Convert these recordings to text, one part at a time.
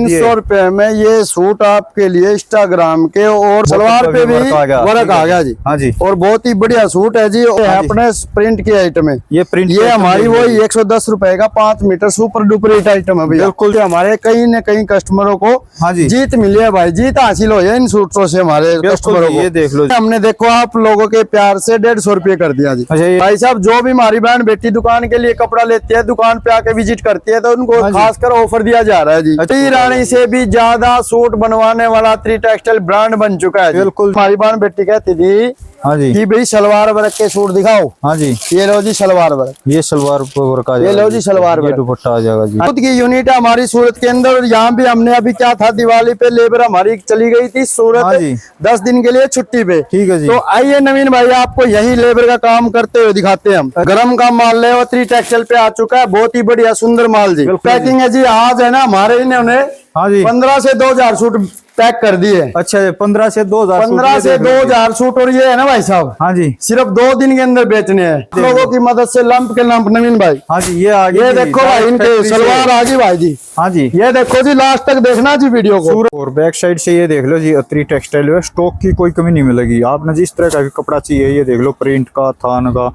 300 रुपए में ये सूट आपके लिए इंस्टाग्राम के, और सलवार पे भी वर्क आ गया जी। हाँ जी, और बहुत ही बढ़िया सूट है जी। अपने प्रिंट की आइटम है ये प्रिंट, ये हमारी वही 110 रुपए का 5 metre super duper hit item है भैया। बिल्कुल हमारे कहीं न कहीं कस्टमरों को हाँ जी जीत मिली है भाई, जीत हासिल हो है इन सूटों से हमारे कस्टमरों को। ये देख लो, हमने देखो आप लोगों के प्यार से 150 रुपए कर दिया जी। अच्छा, भाई साहब जो भी हमारी बहन बेटी दुकान के लिए कपड़ा लेती है, दुकान पे आके विजिट करती है, तो उनको खासकर ऑफर दिया जा रहा है जी। टी रानी से भी ज्यादा सूट बनवाने वाला त्री टेक्सटाइल ब्रांड बन चुका है। बिल्कुल हमारी बहन बेटी कहती थी हाँ जी कि भाई सलवार वर्क के सूट दिखाओ। हाँ जी, ये लो जी सलवार वर्क, ये सलवार वर्क आ जाएगा, ये लो जी सलवार वर्क, दुपट्टा आ जाएगा जी। खुद की यूनिट है हमारी सूरत के अंदर। और यहाँ भी हमने अभी क्या था, दिवाली पे लेबर हमारी चली गई थी सूरत, हाँ जी 10 दिन के लिए छुट्टी पे। ठीक है जी। तो आइए नवीन भाई आपको यही लेबर का काम करते हुए दिखाते हैं हम। गरम का माल ले त्री टेक्सटाइल पे आ चुका है, बहुत ही बढ़िया सुंदर माल जी। पैकिंग है जी, आज है ना हमारे इन्होंने हाँ जी 15 से 2000 सूट पैक कर दिए। अच्छा, 15 से 2000, 15 से 2000 सूट। और ये है ना भाई साहब, हाँ जी सिर्फ 2 दिन के अंदर बेचने हैं लोगों की मदद से, लंप के लंप। नवीन भाई हाँ जी, ये आगे ये देखो भाई, इनके सलवार आ गई भाई जी। हाँ जी, ये देखो जी, लास्ट तक देखना जी वीडियो को। और बैक साइड से ये देख लो जी, अत्री टेक्सटाइल में स्टॉक की कोई कमी नहीं मिलेगी। आपने जिस तरह का भी कपड़ा चाहिए, ये देख लो, प्रिंट का, थान का,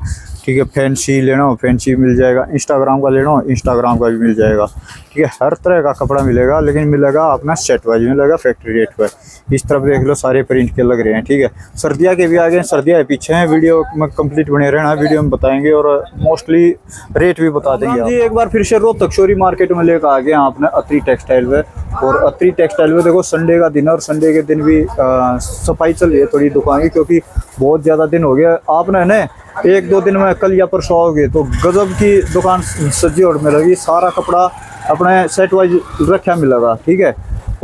ठीक है, फैंसी लेना हो फैंसी मिल जाएगा, इंस्टाग्राम का लेना हो इंस्टाग्राम का भी मिल जाएगा, ठीक है, हर तरह का कपड़ा मिलेगा। लेकिन मिलेगा अपना सेट वाइज मिलेगा, फैक्ट्री रेट पर। इस तरफ देख लो, सारे प्रिंट के लग रहे हैं, ठीक है। सर्दियाँ के भी आगे हैं, सर्दियाँ पीछे हैं। वीडियो में कंप्लीट बने रहना, वीडियो में बताएंगे और मोस्टली रेट भी बता देंगे जी। एक बार फिर से रोहतक शोरी मार्केट में लेकर आ गए आपने अत्री टेक्सटाइल में। और अत्री टेक्सटाइल में देखो, संडे का दिन है और संडे के दिन भी सफाई चल रही है थोड़ी दुकान की, क्योंकि बहुत ज़्यादा दिन हो गया। आपने ना 1-2 दिन में कल या परसों आओगे तो गजब की दुकान सजी और मिलेगी, सारा कपड़ा अपने सेट वाइज रखा मिलेगा, ठीक है।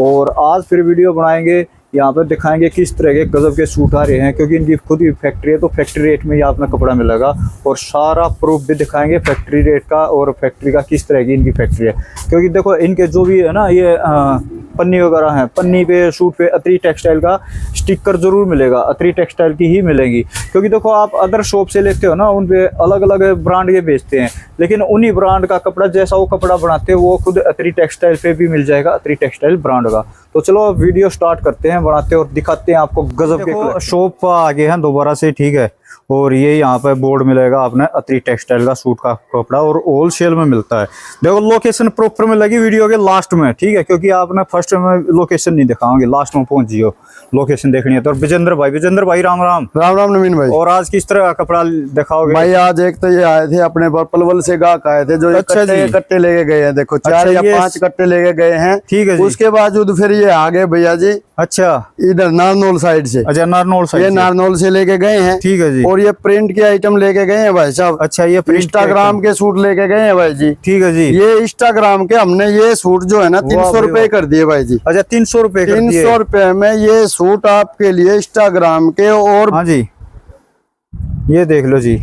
और आज फिर वीडियो बनाएंगे, यहाँ पर दिखाएंगे किस तरह के गजब के सूट आ रहे हैं, क्योंकि इनकी खुद ही फैक्ट्री है, तो फैक्ट्री रेट में ही आपने कपड़ा मिलेगा। और सारा प्रूफ भी दिखाएंगे फैक्ट्री रेट का और फैक्ट्री का, किस तरह की इनकी फैक्ट्री है। क्योंकि देखो इनके जो भी है ना, ये पन्नी वगैरह है, पन्नी पे सूट पे अत्री टेक्सटाइल का स्टिकर जरूर मिलेगा, अत्री टेक्सटाइल की ही मिलेगी। क्योंकि देखो आप अदर शॉप से लेते हो ना, उन पे अलग अलग ब्रांड के बेचते हैं, लेकिन उन्हीं ब्रांड का कपड़ा जैसा वो कपड़ा बनाते हैं, वो खुद अत्री टेक्सटाइल पे भी मिल जाएगा, अत्री टेक्सटाइल ब्रांड का। तो चलो वीडियो स्टार्ट करते हैं, बनाते हैं और दिखाते हैं आपको गजब के शॉप पर आगे हैं दोबारा से, ठीक है। और ये यहाँ पे बोर्ड मिलेगा आपने अत्री टेक्सटाइल का सूट का कपड़ा, और होलसेल में मिलता है। देखो लोकेशन प्रॉपर में लगी वीडियो के लास्ट में, ठीक है, क्योंकि आपने फर्स्ट में लोकेशन नहीं दिखाओगे, लास्ट में पहुंच जियो लोकेशन देखनी है। तो विजेंद्र भाई राम राम। राम राम नवीन भाई। और आज किस तरह का कपड़ा दिखाओगे भाई? आज एक तो ये आए थे अपने पलवल से गाहक आए थे, जो अच्छा कट्टे लेके गए हैं। देखो 4 या 5 कट्टे लेके गए हैं, ठीक है। उसके बावजूद फिर ये आ गए भैया जी, अच्छा, इधर नारनौल साइड से। अच्छा, नारनौल साइड, ये नारनौल से लेके गए हैं, ठीक है जी। और ये प्रिंट के आइटम लेके गए हैं भाई साहब। अच्छा, ये इंस्टाग्राम के सूट लेके गए हैं भाई जी, ठीक है जी। ये इंस्टाग्राम के हमने ये सूट जो है ना 300 रुपए कर दिए भाई जी। अच्छा, 300 रुपए, 300 रुपए में ये सूट आपके लिए इंस्टाग्राम के। और हाँ जी, ये देख लो जी,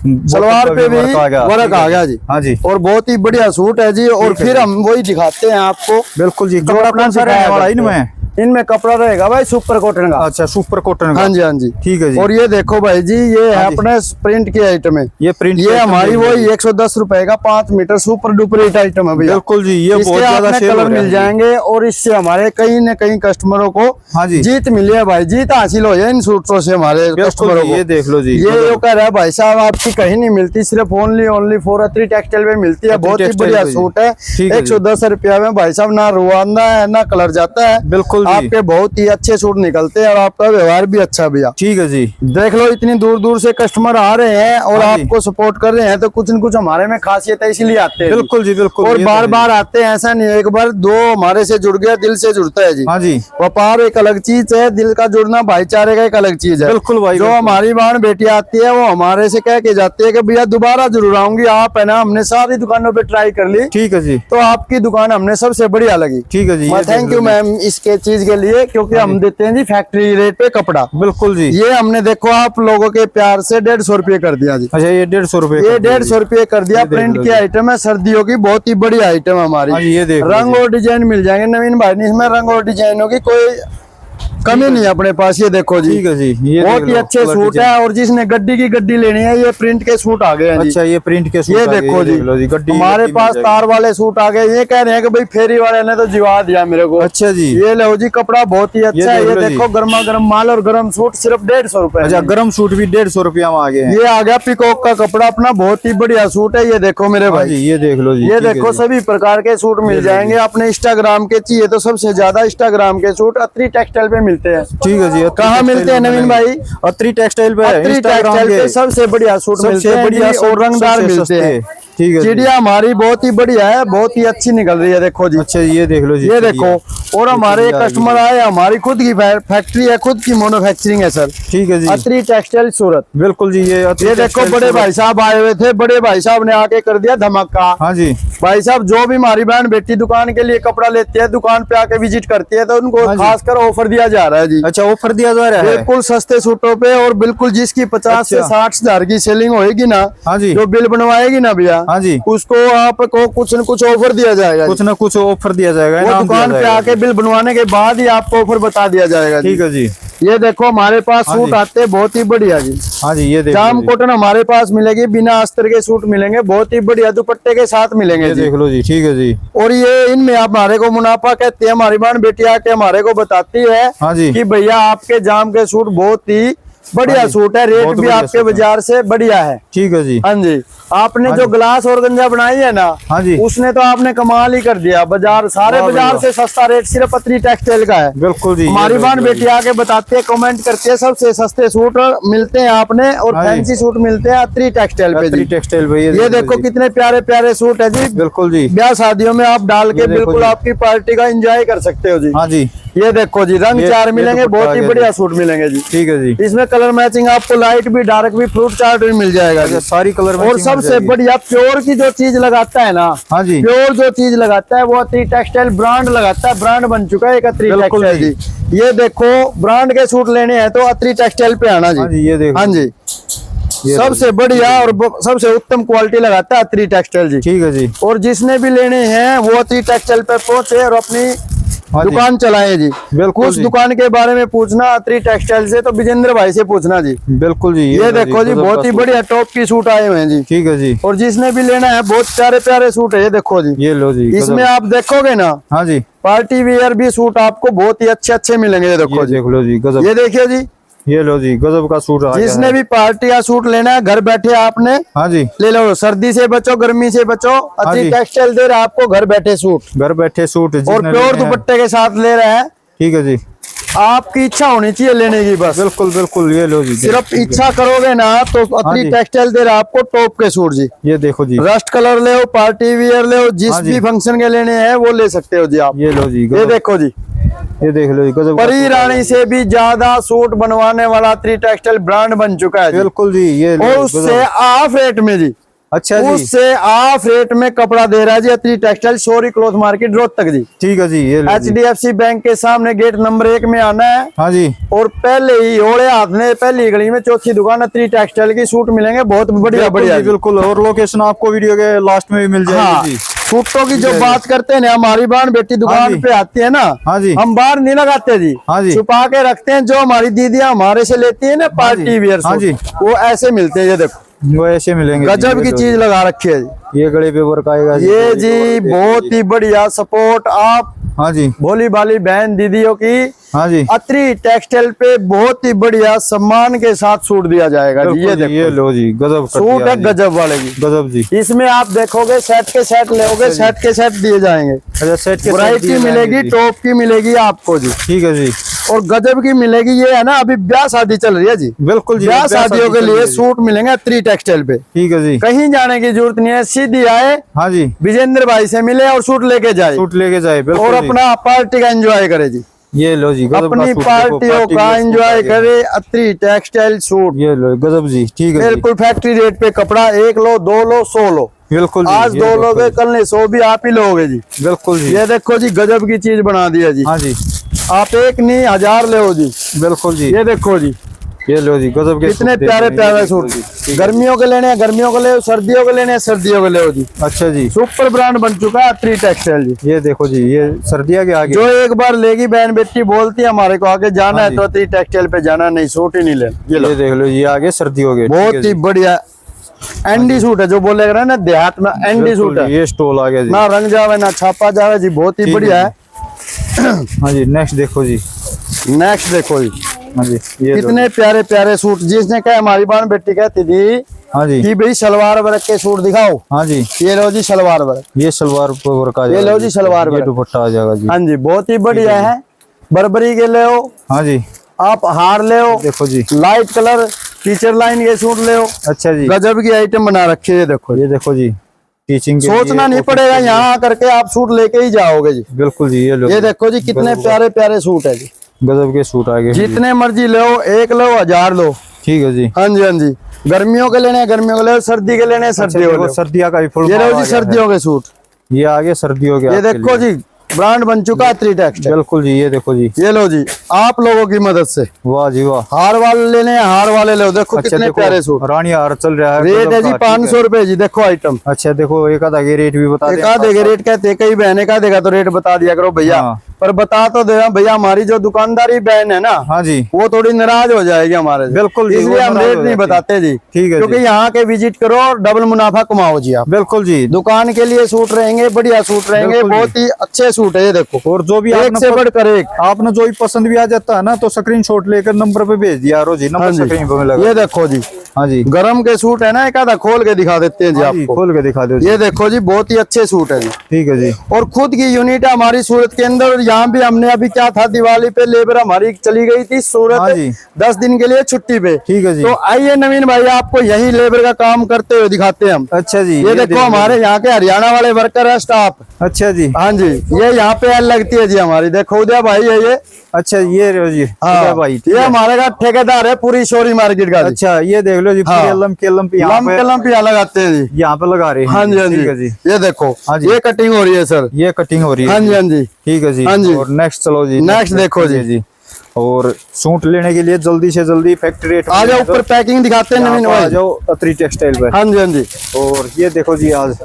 सलवार पे भी वर्क आ गया जी। हाँ जी, और बहुत ही बढ़िया सूट है जी। और फिर हम वही दिखाते हैं आपको। बिल्कुल जी। कपड़ा कौन सा रहने वाला इनमें? इनमें कपड़ा रहेगा भाई सुपर कॉटन का। अच्छा, सुपर कॉटन का, हाँ जी हाँ जी, ठीक है जी। और ये देखो भाई जी, ये है अपने प्रिंट की आइटम है। ये प्रिंट, ये हमारी वही 110 रुपए का 5 metre super duper hit item है भैया। बिल्कुल जी, ये बहुत ज्यादा कलर मिल जाएंगे, और इससे हमारे कहीं न कहीं कस्टमरों को हाँ जी जीत मिली है भाई, जीत हासिल हो है इन सूटों से हमारे कस्टमरों को। ये देख लो जी, ये कह रहा है भाई साहब आपकी कहीं नहीं मिलती, सिर्फ ओनली फॉर अत्री टेक्सटाइल में मिलती है। बहुत ही बढ़िया सूट है, 110 रुपया में भाई साहब, ना रुआंदा है ना कलर जाता है। बिल्कुल आपके बहुत ही अच्छे सूट निकलते हैं, और आपका व्यवहार भी अच्छा भैया, ठीक है जी। देख लो इतनी दूर दूर से कस्टमर आ रहे हैं और आपको सपोर्ट कर रहे हैं, तो कुछ न कुछ हमारे में खासियत है, इसलिए आते हैं। बिल्कुल जी, बिल्कुल। और बार बार आते हैं, ऐसा नहीं, एक बार 2 हमारे से जुड़ गया, दिल से जुड़ता है जी। हाँ जी, व्यापार एक अलग चीज है, दिल का जुड़ना भाईचारे का एक अलग चीज है। बिल्कुल भाई। जो हमारी बहन बेटी आती है, वो हमारे से कह के जाती है कि भैया दोबारा जरूर आऊंगी। आप है ना, हमने सारी दुकानों पे ट्राई कर ली, ठीक है जी, तो आपकी दुकान हमने सबसे बढ़िया लगी, ठीक है जी। थैंक यू मैम इसके चीज के लिए, क्योंकि हम देते हैं जी फैक्ट्री रेट पे कपड़ा। बिल्कुल जी। ये हमने देखो आप लोगों के प्यार से 150 रुपए कर दिया जी। अच्छा, ये 150 रुपए, ये 150 रुपए कर दिया। प्रिंट की आइटम है, सर्दियों की बहुत ही बड़ी आइटम है हमारी। ये देख रंग और डिजाइन मिल जाएंगे नवीन भाई, इसमें रंग और डिजाइनों की कोई कमी नहीं है अपने पास। ये देखो जी, ठीक है जी, ये बहुत ही अच्छे सूट है। और जिसने गड्डी की गड्डी लेनी है, ये प्रिंट के सूट आ गए हैं जी। अच्छा, ये प्रिंट के सूट ये आ गए, देखो जी, गड्डी हमारे पास तार वाले सूट आ गए। ये कह रहे हैं कि भाई फेरी वाले ने तो जिवा दिया मेरे को। अच्छा जी, ये लो जी, कपड़ा बहुत ही अच्छा है। ये देखो गर्मा गर्म माल और गर्म सूट सिर्फ 150 रुपए। अच्छा, गर्म सूट भी 150 रुपया में आ गए। ये आ गया पिकॉक का कपड़ा अपना, बहुत ही बढ़िया सूट है। ये देखो मेरे भाई, ये देख लो जी, ये देखो सभी प्रकार के सूट मिल जाएंगे। अपने इंस्टाग्राम के चाहिए तो सबसे ज्यादा इंस्टाग्राम के सूट अत्री टेक्सटाइल पे मिलते हैं। ठीक है जी, कहाँ मिलते हैं नवीन भाई? अत्री टेक्सटाइल पे, अत्री टेक्सटाइल पे सबसे बढ़िया सूट मिलते हैं, बढ़िया और रंगदार मिलते हैं। ठीक है, चिड़िया हमारी बहुत ही बढ़िया है, बहुत ही अच्छी निकल रही है। देखो जी, अच्छा ये देख लो जी, ये देखो। और हमारे कस्टमर आए, हमारी खुद की फैक्ट्री है, खुद की मैन्युफैक्चरिंग है सर। ठीक है जी, अत्री टेक्सटाइल सूरत। बिल्कुल जी, ये देखो बड़े भाई साहब आए हुए थे, बड़े भाई साहब ने आके कर दिया धमाका। हाँ जी भाई साहब, जो भी हमारी बहन बेटी दुकान के लिए कपड़ा लेती है, दुकान पे आके विजिट करती है, तो उनको खासकर ऑफर दिया जा रहा है जी। अच्छा, ऑफर दिया जा रहा है बिल्कुल सस्ते सूटों पे। और बिल्कुल जिसकी 50 से 60 हजार की सेलिंग होएगी ना, हाँ जी, जो बिल बनवाएगी ना भैया, हाँ जी, उसको आपको कुछ न कुछ ऑफर दिया जाएगा, कुछ न कुछ ऑफर दिया जाएगा। वो दुकान पे आके बिल बनवाने के बाद ही आपको ऑफर बता दिया जाएगा। ठीक है जी, ये देखो हमारे पास हाँ सूट आते हैं बहुत ही बढ़िया जी। हाँ जी, ये जाम कॉटन हमारे पास मिलेगी, बिना अस्तर के सूट मिलेंगे, बहुत ही बढ़िया दुपट्टे के साथ मिलेंगे जी। देख लो जी, ठीक है जी। और ये इनमें आप हमारे को मुनाफा कहते हैं। हमारी बहन बेटी आके हमारे को बताती है, हाँ जी, कि भैया आपके जाम के सूट बहुत ही बढ़िया सूट है, रेट भी आपके बाजार से बढ़िया है। ठीक है जी, हाँ जी। आपने जो ग्लास और गंजा बनाई है ना, हाँ जी, उसने तो आपने कमाल ही कर दिया। बाजार सारे बाजार से सस्ता रेट सिर्फ अत्री टेक्सटाइल का है। बिल्कुल जी, हमारी बहन बेटी आके बताते हैं, कमेंट करते हैं, सबसे सस्ते सूट मिलते हैं आपने, और फैंसी सूट मिलते हैं अत्री टेक्सटाइल पे जी। टेक्सटाइल पे ये देखो कितने प्यारे प्यारे सूट है जी। बिल्कुल जी, ब्याह शादियों में आप डाल के बिल्कुल आपकी पार्टी का एंजॉय कर सकते हो जी। हाँ जी, ये देखो जी, रंग चार मिलेंगे, बहुत ही बढ़िया सूट मिलेंगे जी। ठीक है जी, इसमें कलर मैचिंग आपको लाइट भी डार्क भी फ्रूट चार्ट भी मिल जाएगा जी। सारी कलर। और सबसे बढ़िया प्योर की जो चीज लगाता है ना, हाँ जी, प्योर जो चीज लगाता है वो अत्री टेक्सटाइल ब्रांड लगाता है। ब्रांड बन चुका है एक अत्री टेक्सटाइल जी। ये देखो ब्रांड के सूट लेने हैं तो अत्री टेक्सटाइल पे आना जी। हाँ जी, ये देखो, हाँ जी, सबसे बढ़िया और सबसे उत्तम क्वालिटी लगाता है अत्री टेक्सटाइल जी। ठीक है जी। और जिसने भी लेने हैं वो अत्री टेक्सटाइल पे पहुंचे और अपनी दुकान चलाए जी। बिल्कुल उस दुकान के बारे में पूछना अत्री टेक्सटाइल से तो विजेंद्र भाई से पूछना जी। बिल्कुल जी, ये देखो जी, बहुत ही बढ़िया टॉप की सूट आए हुए हैं जी। ठीक है जी। और जिसने भी लेना है बहुत प्यारे प्यारे सूट है। ये देखो जी, ये लो जी, इसमें आप देखोगे ना, हाँ जी, पार्टी वियर भी सूट आपको बहुत ही अच्छे अच्छे मिलेंगे। ये देखो जी, देख लो जी, गजब। ये देखिए जी, ये लो जी, गजब का सूट आ गया जिसने है। भी पार्टी या सूट लेना है घर बैठे आपने हाँ जी, ले लो। सर्दी से बचो, गर्मी से बचो, अत्री जी। टेक्सटाइल दे रहा है आपको घर बैठे सूट, घर बैठे सूट, और जिसने प्योर लेने हैं। दुपट्टे के साथ ले रहे हैं। ठीक है जी, आपकी इच्छा होनी चाहिए लेने की बस। बिल्कुल बिल्कुल, ये लो जी, सिर्फ इच्छा करोगे ना तो अत्री जी। टेक्सटाइल दे रहा है आपको टॉप के सूट जी। ये देखो जी, रस्ट कलर ले, पार्टी वियर ले, जिस हाँ जी। भी फंक्शन के लेने हैं वो ले सकते हो जी आप। ये लो जी, ये गजब। देखो जी, ये देख लो जी, गजब का परी सूट। रानी से भी ज्यादा सूट बनवाने वाला अत्री टेक्सटाइल ब्रांड बन चुका है जी। बिल्कुल जी, ये लो, और गजब। उससे हाफ रेट में जी, अच्छा जी, उससे हाफ रेट में कपड़ा दे रहा है जी Atri textile, Shauri cloth market Rohtak ji. ठीक है जी, ये लो जी। HDFC बैंक के सामने गेट नंबर 1 में आना है। हाँ जी, और पहले ही ओड़े हाथ में पहली गली में चौथी दुकान अत्री टेक्सटाइल की सूट मिलेंगे, बहुत बढ़िया बढ़िया जी, जी। बिल्कुल। और लोकेशन आपको वीडियो के लास्ट में भी मिल हाँ, जाएगी जी। सूटों की जो बात करते हैं ना, हमारी बहन बेटी हाँ दुकान जी। पे आती है ना, हाँ जी, हम बाहर नहीं लगाते जी, हाँ जी, छुपा के रखते हैं। जो हमारी दीदियां हमारे से लेती है ना पार्टी वियर हाँ जी, वो ऐसे मिलते हैं। ये देखो वो ऐसे मिलेंगे जी, गजब ये की लो चीज जी। लगा रखी है जी। ये गले पे वर्क आएगा ये जी बहुत ही बढ़िया सपोर्ट आप हाँ जी, भोली भाली बहन दीदियों की हाँ जी, अत्री टेक्सटाइल पे बहुत ही बढ़िया सम्मान के साथ सूट दिया जाएगा जी। ये बिल्कुल जी, देखो ये लो जी, गजब कर सूट दिया है जी। गजब वाले की। गजब जी। इसमें आप देखोगे सेट के सेट लोगे, सेट के सेट दिए जाएंगे। अच्छा, सेट के वैरायटी मिलेगी, टॉप की मिलेगी आपको जी, ठीक है जी, और गजब की मिलेगी। ये है ना, अभी ब्याह शादी चल रही है जी, बिल्कुल जी, ब्याह शादियों के चल लिए रही है जी। सूट मिलेंगे अत्री टेक्सटाइल पे। ठीक है जी, कहीं जाने की जरूरत नहीं है, सीधी आए हाँ जी, विजेंद्र भाई से मिले और सूट लेके जाए सूट लेके जाए, बिल्कुल और जी। अपना पार्टी का एंजॉय करे जी। ये लो जी, गजब का अपनी सूट, पार्टियों देखो, का पार्टी एंजॉय सूट आ गया। करे अत्री टेक्सटाइल सूट। ये लो, गजब जी, ठीक है जी, बिल्कुल फैक्ट्री रेट पे कपड़ा, 1 लो 2 लो 100 लो। बिल्कुल जी, आज ये 2 देखो लोगे जी। कल नहीं 100 भी आप ही लोगे जी। बिल्कुल जी, ये देखो जी, गजब की चीज बना दिया जी। हाँ जी, आप 1 नहीं 1000 ले जी। बिल्कुल जी, ये देखो जी, ये लो जी, गजब के कितने सूट प्यारे देखो, प्यारे ये देखो सूट। जी। गर्मियों के लेने हैं गर्मियों के ले, सर्दियों के लेने हैं सर्दियों के ले जी। अच्छा जी, सुपर ब्रांड बन चुका है अत्री टेक्सटाइल जी। ये देखो जी, ये सर्दिया के आगे जो एक बार लेगी बहन बेटी बोलती है हमारे को आगे जाना है जी। तो अत्री टेक्सटाइल पे जाना, नहीं सूट ही नहीं लेना। ये देख लो, ये आगे सर्दियों के बहुत ही बढ़िया एंडी सूट है, जो बोलेगा ना देहात में एंडी सूट है, ये स्टोल आ गया जी। ना रंग जावे ना छापा जावे जी, बहुत ही बढ़िया है। हाँ जी, नेक्स्ट देखो जी। नेक्स्ट देखो जी, हाँ जी, ये कितने प्यारे प्यारे सूट। जिसने कहा हमारी बहन बेटी कहती थी हाँ जी, कि भाई सलवार वर्क के सूट दिखाओ, हाँ जी, ये लो जी सलवार वर्क, ये सलवार वर्क आ ये जाएगा लो जी सलवार ये वर्क। दुपट्टा आ जाएगा जी। हाँ जी, बहुत ही बढ़िया है। बर्बरी के ले हो हाँ जी, आप, हार ले हो, देखो जी। लाइट कलर टीचर लाइन के सूट ले हो, अच्छा जी, गजब की आइटम बना रखी है। देखो ये देखो जी, टीचिंग के सोचना लिए नहीं पड़ेगा, यहाँ आकर के आप सूट लेके ही जाओगे जी। बिल्कुल जी। ये लो, ये देखो जी कितने प्यारे प्यारे सूट है जी, गजब के सूट आ गए जी। जितने मर्जी लो, एक लो 1000 लो। ठीक है जी। हाँ जी, हाँ जी, गर्मियों के लेने गर्मियों के ले, सर्दी के लेने सर्दियों के ले। सर्दिया का भी फुल ये लो माल आ जी गया है। सर्दियों के सूट, ये आगे सर्दियों के ये आपके देखो लिए। जी ब्रांड बन चुका है अत्री टेक्सटाइल। बिल्कुल जी, ये देखो जी। ये लो जी आप लोगों की मदद से वाह जी वाह। हार वाले लेने हैं, हार वाले लो। देखो अच्छा, कितने देखो, प्यारे सूट। रानी हार चल रहा है, रेट है गजब जी का, 500 रुपए जी। देखो आइटम, ठीक है। अच्छा देखो, एक आधा के रेट भी बता एक आधे रेट कहते, कई बहने का देगा तो रेट बता दिया करो भैया। हाँ। पर बता तो दे भैया, हमारी जो दुकानदारी बहन है ना, हाँ जी, वो थोड़ी नाराज हो जाएगी हमारे से। बिल्कुल जी, वो इसलिए हम नाराज रेट हो नहीं जाती है। बताते जी। ठीक है क्योंकि जी। यहाँ के विजिट करो और डबल मुनाफा कमाओ जी आप। बिल्कुल जी, दुकान के लिए सूट रहेंगे, बढ़िया सूट रहेंगे, बिल्कुल जी। बहुत ही अच्छे सूट है। ये देखो, और जो भी एक से बढ़कर एक। आपने जो भी पसंद भी आ जाता है ना, तो स्क्रीनशॉट लेकर नंबर पे भेज दिया रो जी। हाँ नंबर जी, स्क्रीन पे मिलेगा। ये देखो जी हाँ जी, गरम के सूट है ना, एक आधा खोल के दिखा देते हैं जी हाँ जी, आपको। खोल के दिखा दो जी। ये देखो जी बहुत ही अच्छे सूट है जी। ठीक है जी। और खुद की यूनिट है हमारी सूरत के अंदर। यहाँ भी हमने अभी क्या था, दिवाली पे लेबर हमारी चली गई थी हाँ सूरत जी। 10 दिन के लिए छुट्टी पे। ठीक है जी। तो आइए नवीन भाई, आपको यही लेबर का काम करते हुए दिखाते हैं हम। अच्छा जी, ये देखो हमारे यहाँ के हरियाणा वाले वर्कर है, स्टाफ। अच्छा जी। हाँ जी, ये यहाँ पे एल लगती है जी हमारी। देखो उदय भाई है ये। अच्छा, ये रो जी। हाँ भाई, ठीक ये है। हमारे का ठेकेदार है पूरी शोरी मार्केट का जी। अच्छा, ये देख लो जी, हाँ। पूरे लंप के लंप यहाँ पे लंप यहाँ लगाते हैं जी। यहाँ पे लगा रहे हैं। हाँ जी, हाँ ठीक है जी, जी। ये देखो हाँ जी। ये कटिंग हो रही है सर। ये कटिंग हो रही है। हाँ जी, हाँ जी, ठीक है जी। हाँ जी। और नेक्स्ट चलो जी। नेक्स्ट देखो जी। और सूट लेने के लिए जल्दी से जल्दी फैक्ट्री रेट आ जाओ, ऊपर पैकिंग दिखाते हैं नवीन आ भाई। जाओ अत्री टेक्सटाइल पे। हाँ जी, हाँ जी, और ये देखो जी, आज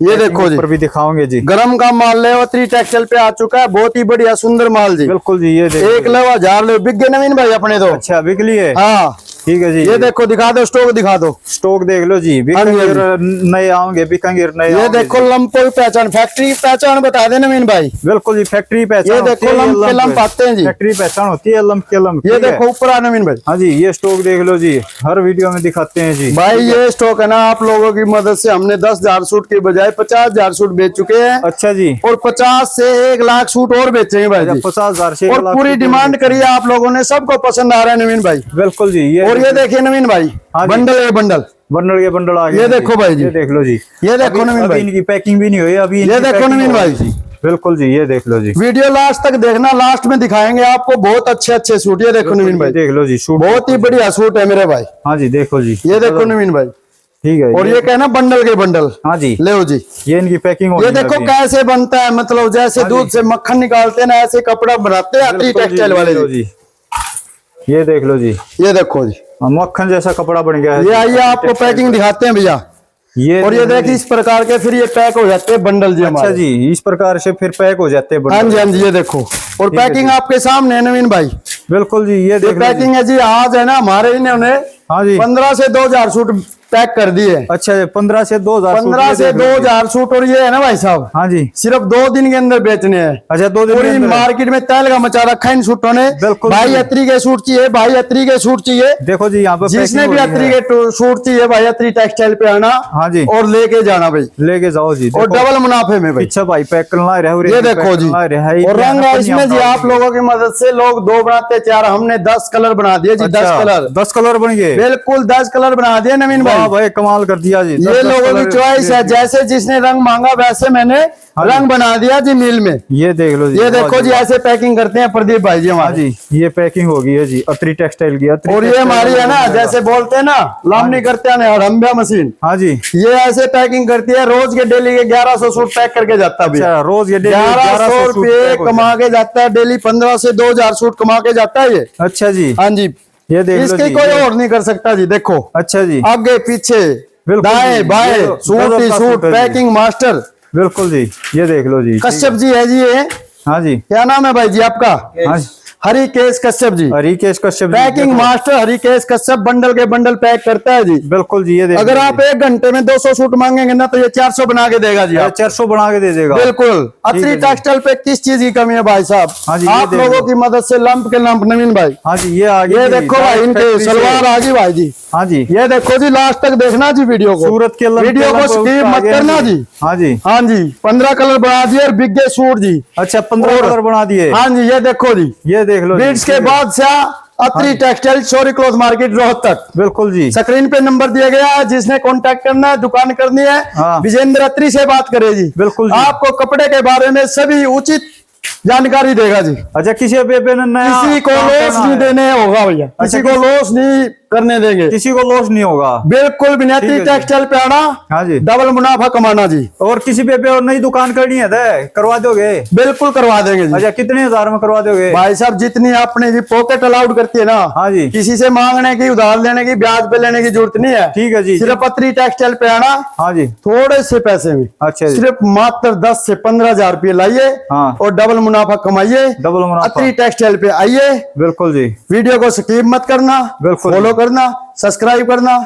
ये देखो जी ऊपर भी दिखाओगे जी। गरम का माल ले, अत्री टेक्सटाइल पे आ चुका है। बहुत ही बढ़िया सुंदर माल जी। बिल्कुल जी, ये देखो। एक लो 1000 लो, बिक गए नवीन भाई अपने तो। अच्छा, बिक लिए। हाँ ठीक है जी। ये देखो, दिखा दो स्टॉक, दिखा दो स्टॉक देख लो जी। हाँ जी, बिकेंगे नए आओगे, बिकेंगे नए ये आओगे देखो जी। लंपो की पहचान, फैक्ट्री की पहचान बता दे नवीन भाई। बिल्कुल जी, फैक्ट्री पहचान ये होती देखो है, लंप के लंप आते हैं जी। फैक्ट्री पहचान होती है, लंप के लंप। ये ठीक है? देखो ऊपर आ नवीन भाई। हाँ जी, ये स्टॉक देख लो जी, हर वीडियो में दिखाते हैं जी। भाई ये स्टॉक है ना, आप लोगों की मदद से हमने 10,000 सूट के बजाय 50,000 सूट बेच चुके हैं। अच्छा जी। और 50 से 1 लाख सूट और बेचेंगे भाई जी। 50,000 से और पूरी डिमांड करी है आप लोगों ने, सबको पसंद आ रहा है नवीन भाई। बिल्कुल जी। और ये देखिए नवीन भाई, हाँ जी। बंडल है बंडल। बंडल के बंडल आ गए। ये देखो भाई जी। ये देख लो जी। ये देखो नवीन अभी भाई, इनकी पैकिंग भी नहीं हुई अभी। ये इनकी देखो पैकिंग नवीन हो भाई। रही जी। बिल्कुल जी, ये देख लो जी। वीडियो लास्ट तक देखना, लास्ट में दिखाएंगे आपको बहुत अच्छे अच्छे सूट। ये देखो नवीन भाई, देख लो जी, सूट बहुत ही बढ़िया सूट है मेरे भाई। हाँ जी, देखो जी। ये देखो नवीन भाई, ठीक है। और ये कहना बंडल के बंडल। हाँ जी, ले जी, ये इनकी पैकिंग हो ये रही है देखो अभी। कैसे बनता है, मतलब जैसे हाँ दूध जी। से मक्खन निकालते हैं ना, ऐसे कपड़ा बनाते हैं अत्री बिल्कुल जी, टेक्सटाइल वाले ये लो जी। जी। ये देख लो जी, ये देखो जी, मक्खन जैसा कपड़ा बन गया है। ये आइए आपको पैकिंग दिखाते हैं भैया। ये और ये देखिए इस प्रकार के फिर ये पैक हो जाते हैं बंडल जी अच्छा हमारे। जी, इस प्रकार से फिर पैक हो जाते हैं हाँ बंडल। जी, हाँ जी, ये देखो। और ठीक है पैकिंग जी। आपके सामने है नवीन भाई। बिल्कुल जी, ये ये देख लो जी। पैकिंग है जी, आज है ना हमारे इन्होंने हाँ जी। 15 से 2,000 सूट पैक कर दिए। अच्छा, 15 से 2,000 सूट 15 ये से देख लो जी। 2,000 सूट। और ये है ना भाई साहब, हाँ जी। सिर्फ 2 दिन के अंदर बेचने हैं। अच्छा, 2 दिन के पूरी अंदर है। मार्केट में तैल का मचा रखा है इन सूटों ने। बिल्कुल भाई जी। अत्री के सूट चाहिए, भाई अत्री के सूट चाहिए। देखो जी, यहाँ पे जिसने पैकिंग भी हो रही अत्री है। के सूट चाहिए भाई, अत्री टेक्सटाइल पे आना। हाँ जी। और लेके जाना भाई, लेके जाओ जी। और देखो, डबल मुनाफे में भाई। पीछे भाई पैक करना है। ये देखो जी, और रंग है इसमें जी आप लोगों की मदद से। लोग 2 बनाते 4, हमने 10 कलर बना दिए जी। 10 कलर, 10 कलर बन गए। बिल्कुल 10 कलर बना दिए नवीन वाह भाई। भाई, कमाल कर दिया जी। ये लोगों की चॉइस है, जैसे जिसने रंग मांगा वैसे मैंने रंग बना दिया जी मिल में। ये देख लो जी। ये वाह देखो जी, ऐसे पैकिंग करते हैं प्रदीप भाई जी हाँ हमारे। जी, ये पैकिंग हो गई है जी अत्री टेक्सटाइल की। अत्री और ये टेक्सटाइल हमारी है ना, का जैसे बोलते हैं ना, लामनी करते हैं ना हड़म्बा मशीन। हाँ जी। ये ऐसे पैकिंग करती है, रोज के डेली के 1100 सूट पैक करके जाता है भैया। अच्छा, रोज ये 1100 रुपये कमा के जाता है डेली। 15 से 2,000 सूट कमा के जाता है ये। अच्छा जी। हाँ जी, ये देख लो इसकी जी, कोई और नहीं कर सकता जी। देखो अच्छा जी, आगे पीछे बिल्कुल जी, दाएं बाएं ये सूट गजब ही का सूट सूट है जी। पैकिंग मास्टर बिल्कुल जी, ये देख लो जी। कश्यप जी है जी ये। हाँ जी, क्या नाम है भाई जी आपका? हाँ जी, हरिकेश कश्यप जी। हरिकेश कश्यप जी, पैकिंग देखो। मास्टर हरिकेश कश्यप बंडल के बंडल पैक करता है जी। बिल्कुल जी, ये देख अगर लो आप जी। 1 घंटे में 200 सूट मांगेंगे ना तो ये 400 बना के देगा जी। आप 400 बना के दे देगा। बिल्कुल। ठीक है अत्री जी। टेक्सटाइल पे किस चीज की कमी है भाई साहब? हाँ जी, ये आप देख लोगों लो। की मदद से लंप के लंप नवीन भाई। हाँ जी, ये आगे ये जी, देखो भाई डायरेक्ट इनके फैक्ट्री से। सलवार आ गई भाई जी। हाँ जी, ये देखो जी लास्ट तक देखना जी वीडियो को। सूरत के लंप वीडियो के को लंप स्किप उसका मत आगे है करना जी। हाँ जी, हाँ जी 15 कलर बना दिए और बिग सूट जी। अच्छा 15 और- कलर बना दिए। हाँ जी ये देखो जी। ये देख लो जी, बीट्स के ठीक है। बाद से अत्री टेक्सटाइल शोरी क्लॉथ मार्केट रोहतक। बिल्कुल जी, स्क्रीन पे नंबर दिया गया है, जिसने कांटेक्ट करना है दुकान करनी है हाँ। विजेंद्र अत्री से बात करे जी। बिल्कुल जी। आपको कपड़े के बारे में सभी उचित जानकारी देगा जी। अच्छा किसी पे नया किसी को काम लॉस करना नहीं है। देने होगा भैया, किसी को लॉस नहीं करने देंगे, किसी को लॉस नहीं होगा। बिल्कुल भी नहीं। ठीक है जी। टेक्सटाइल पे आना हाँ जी, डबल मुनाफा कमाना जी। और किसी पे और नई दुकान करनी है तो करवा दोगे? बिल्कुल करवा देंगे जी। अच्छा कितने हजार में करवा दोगे? भाई साहब जितनी आपने जी पॉकेट अलाउड करती है ना, हाँ जी, किसी से मांगने की उधार लेने की ब्याज पे लेने की जरूरत नहीं है। ठीक है जी। सिर्फ अत्री टेक्सटाइल पे आना हाँ जी, थोड़े से पैसे में, अच्छा जी, सिर्फ मात्र 10 से 15 हजार रुपये लाइए हाँ। और डबल मुनाफा कमाइए। डबल मुनाफा। अत्री टेक्सटाइल पे आइए। बिल्कुल जी, वीडियो को स्किप मत करना, बिल्कुल। फॉलो करना, सब्सक्राइब करना,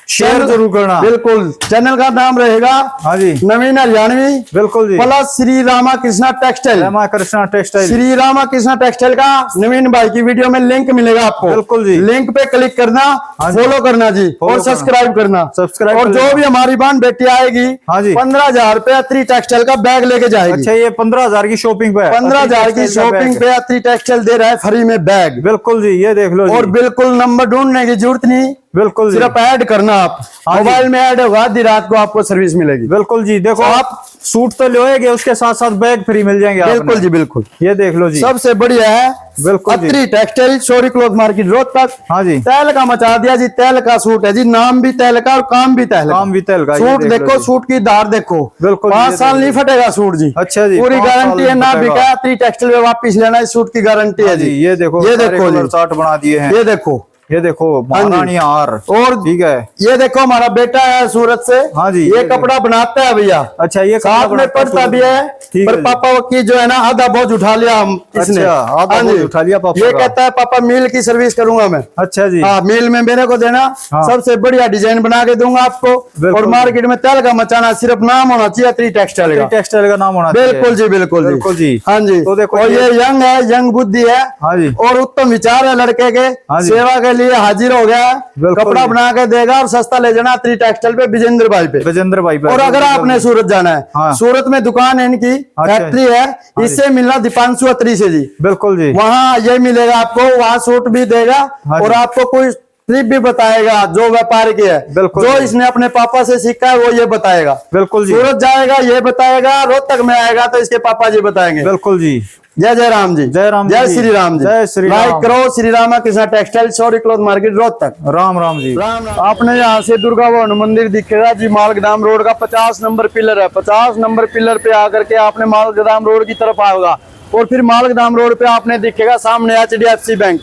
शेयर जरूर करना। बिल्कुल। चैनल का नाम रहेगा हाँ जी, नवीन हरियाणवी बिल्कुल जी। Plus Shri Rama Krishna textile. Rama Krishna textile. Shri Rama Krishna textile का नवीन भाई की वीडियो में लिंक मिलेगा आपको। बिल्कुल जी। लिंक पे क्लिक करना, हाँ जी। फॉलो करना जी फॉलो और करना। सब्सक्राइब करना। सब्सक्राइब और कर जो लेना। भी हमारी बहन बेटी आएगी हाँ जी। 15,000 रुपये अत्री टेक्सटाइल का बैग लेके जाएगी। अच्छा ये 15,000 की शॉपिंग पे 15,000 की शॉपिंग पे अत्री टेक्सटाइल दे रहा है फ्री में बैग। बिल्कुल जी, ये देख लो जी। और बिल्कुल नंबर ढूंढने की जरूरत नहीं, बिल्कुल जी, सिर्फ ऐड करना आप। हाँ जी। मोबाइल में ऐड होगा, आधी रात को आपको सर्विस मिलेगी। बिल्कुल जी। देखो आप सूट तो लोगे, उसके साथ साथ बैग फ्री मिल जाएंगे आपने। बिल्कुल जी बिल्कुल। ये देख लो जी, सबसे बढ़िया है बिल्कुल जी। अत्री टेक्सटाइल शोरी क्लॉथ मार्केट रोहतक। हाँ जी, तैल का मचा दिया जी, तैल का सूट है जी, नाम भी तैल का और काम भी तैल का। काम भी तैल का। ये सूट देख लो देखो, जी। सूट की धार देखो, बिल्कुल जी, 5 ये साल देख नहीं लो। फटेगा सूट जी। अच्छा जी, पूरी 5 साल गारंटी है, नहीं ना फटेगा। बिका अत्री टेक्सटाइल में वापिस लेना, इस सूट की गारंटी है हाँ जी। जी, ये देखो ये सारे देखो कलर जी, चार्ट बना दिए हैं। ये देखो, ये देखो हाँ जी। महारानी हार। और ठीक है। ये देखो हमारा बेटा है सूरत से। हाँ जी, ये ये कपड़ा बनाता है भैया, अच्छा ये कपड़ा साथ में बनाता है पढ़ता भी सूरत है। में। ठीक पर है जी। पापा की जो है ना आधा बोझ उठा लिया हम इसने। अच्छा, आधा हाँ बोझ जी। उठा लिया पापा ये का। कहता है पापा मिल की सर्विस करूंगा मैं। अच्छा जी, हाँ मिल में मेरे को देना, हाँ। सबसे बढ़िया डिजाइन बना के दूंगा आपको। बिल्कुल। और मार्केट में तेल का मचाना, सिर्फ नाम होना चाहिए अत्री टेक्सटाइल का। टेक्सटाइल का नाम होना चाहिए। बिल्कुल जी बिल्कुल बिल्कुल जी। हाँ जी। तो देखो और ये- ये यंग है, यंग बुद्धि है हाँ जी, और उत्तम विचार है लड़के के। हाँ जी। सेवा के लिए हाजिर हो गया है। बिल्कुल कपड़ा जी। बना के देगा और सस्ता ले जाना अत्री टेक्सटाइल पे विजेंद्र भाई पे। विजेंद्र भाई पे। और अगर आपने सूरत जाना है, हाँ। सूरत में दुकान है इनकी, अच्छा। फैक्ट्री है, इससे मिलना दीपांशु अत्री से जी। बिल्कुल जी, वहाँ ये मिलेगा आपको, वहाँ सूट भी देगा हाँ और जी। आपको कोई ट्रिप भी बताएगा जो व्यापार की है। बिल्कुल जो जी। इसने अपने पापा से सीखा है वो ये बताएगा। बिल्कुल जी, सूरत जाएगा ये बताएगा, रोहतक में आएगा तो इसके पापा जी बताएंगे। बिल्कुल जी। जय जय राम जी, जय राम जय जी। श्री राम जी। जय श्री लाइक राम। करो श्री रामा कृष्णा टेक्सटाइल शोरी क्लॉथ मार्केट रोहतक। राम राम जी। राम राम। आपने यहाँ से दुर्गा भवन मंदिर दिखेगा जी, मालगदाम रोड का 50 नंबर पिलर है। 50 नंबर पिलर पे आकर के आपने मालगदाम रोड की तरफ आओगा और फिर मालगदाम रोड पे आपने दिखेगा सामने HDFC बैंक।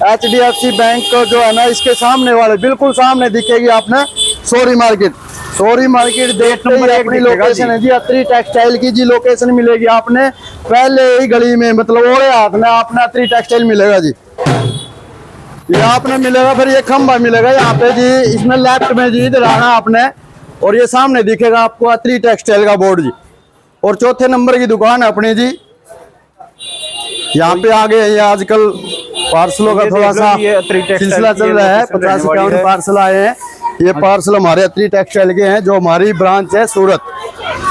HDFC बैंक जो है ना, इसके सामने वाले बिल्कुल सामने दिखेगी आपने सोरी मार्केट। सोरी मार्केट देखते ही नंबर एक अपनी दिखेगा लोकेशन जी। है जी, अत्री टेक्सटाइल की जी लोकेशन मिलेगी आपने पहले ही गली में, मतलब ओड़े हाथ में आपने अत्री टेक्सटाइल मिलेगा जी। ये आपने मिलेगा, फिर ये खंबा मिलेगा यहाँ पे जी, इसमें लेफ्ट में जी इधर आना आपने और ये सामने दिखेगा आपको अत्री टेक्सटाइल का बोर्ड जी। और चौथे नंबर की दुकान है अपनी जी, यहाँ पे आगे ये आजकल पार्सलों का ये थोड़ा देख लो, सा ये अत्री टेक्सटाइल सिलसिला की चल ये रहा है। लोकेशन 50-51 रहने वाली पार्सल आए हैं। ये पार्सल हमारे अत्री टेक्सटाइल के हैं, जो हमारी ब्रांच है सूरत,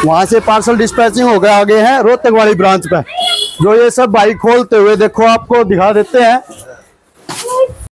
वहां से पार्सल डिस्पैचिंग हो गए आगे हैं रोहतक वाली ब्रांच पे। जो ये सब भाई खोलते हुए देखो आपको दिखा देते हैं।